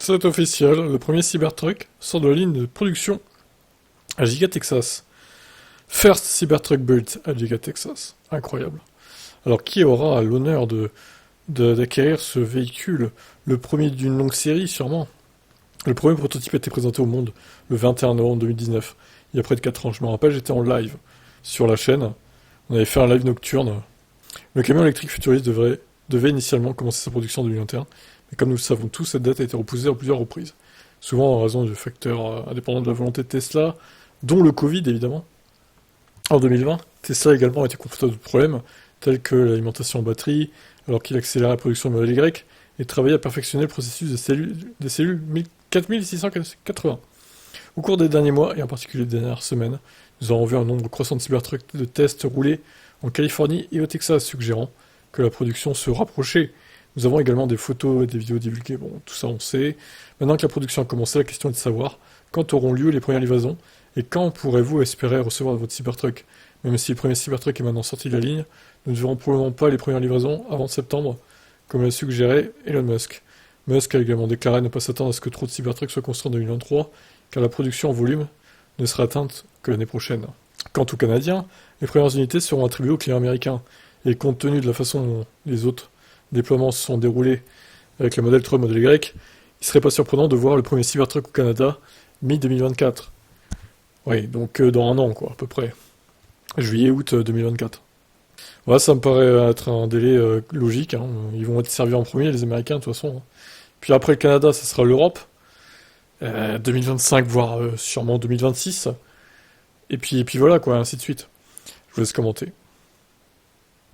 C'est officiel, le premier Cybertruck sort de la ligne de production à Giga Texas. First Cybertruck built à Giga Texas. Incroyable. Alors qui aura l'honneur d'acquérir ce véhicule? Le premier d'une longue série, sûrement. Le premier prototype a été présenté au monde le 21 novembre 2019, il y a près de 4 ans. Je me rappelle, j'étais en live sur la chaîne. On avait fait un live nocturne. Le camion électrique futuriste devait initialement commencer sa production en 2021, mais comme nous le savons tous, cette date a été repoussée à plusieurs reprises. Souvent en raison de facteurs indépendants de la volonté de Tesla, dont le Covid évidemment. En 2020, Tesla a également été confronté à d'autres problèmes, tels que l'alimentation en batterie, alors qu'il accélérait la production du modèle Y, et travaillait à perfectionner le processus des cellules 4680. Au cours des derniers mois, et en particulier des dernières semaines, nous avons vu un nombre croissant de Cybertrucks de tests rouler en Californie et au Texas, suggérant que la production se rapprochait. Nous avons également des photos et des vidéos divulguées, bon, tout ça on sait. Maintenant que la production a commencé, la question est de savoir quand auront lieu les premières livraisons, et quand pourrez-vous espérer recevoir votre Cybertruck. Même si le premier Cybertruck est maintenant sorti de la ligne, nous ne verrons probablement pas les premières livraisons avant septembre, comme l'a suggéré Elon Musk. Musk a également déclaré ne pas s'attendre à ce que trop de Cybertrucks soient construits en 2023, car la production en volume ne sera atteinte que l'année prochaine. Quant aux Canadiens, les premières unités seront attribuées aux clients américains, et compte tenu de la façon dont les autres déploiements se sont déroulés avec le modèle 3 et le modèle Y, il serait pas surprenant de voir le premier Cybertruck au Canada mi-2024. Oui, donc dans un an, quoi, à peu près. Juillet-août 2024. Voilà, ça me paraît être un délai logique, hein. Ils vont être servis en premier, les Américains, de toute façon, hein. Puis après le Canada, ça sera l'Europe. 2025, voire sûrement 2026. Et puis voilà, quoi, ainsi de suite. Je vous laisse commenter.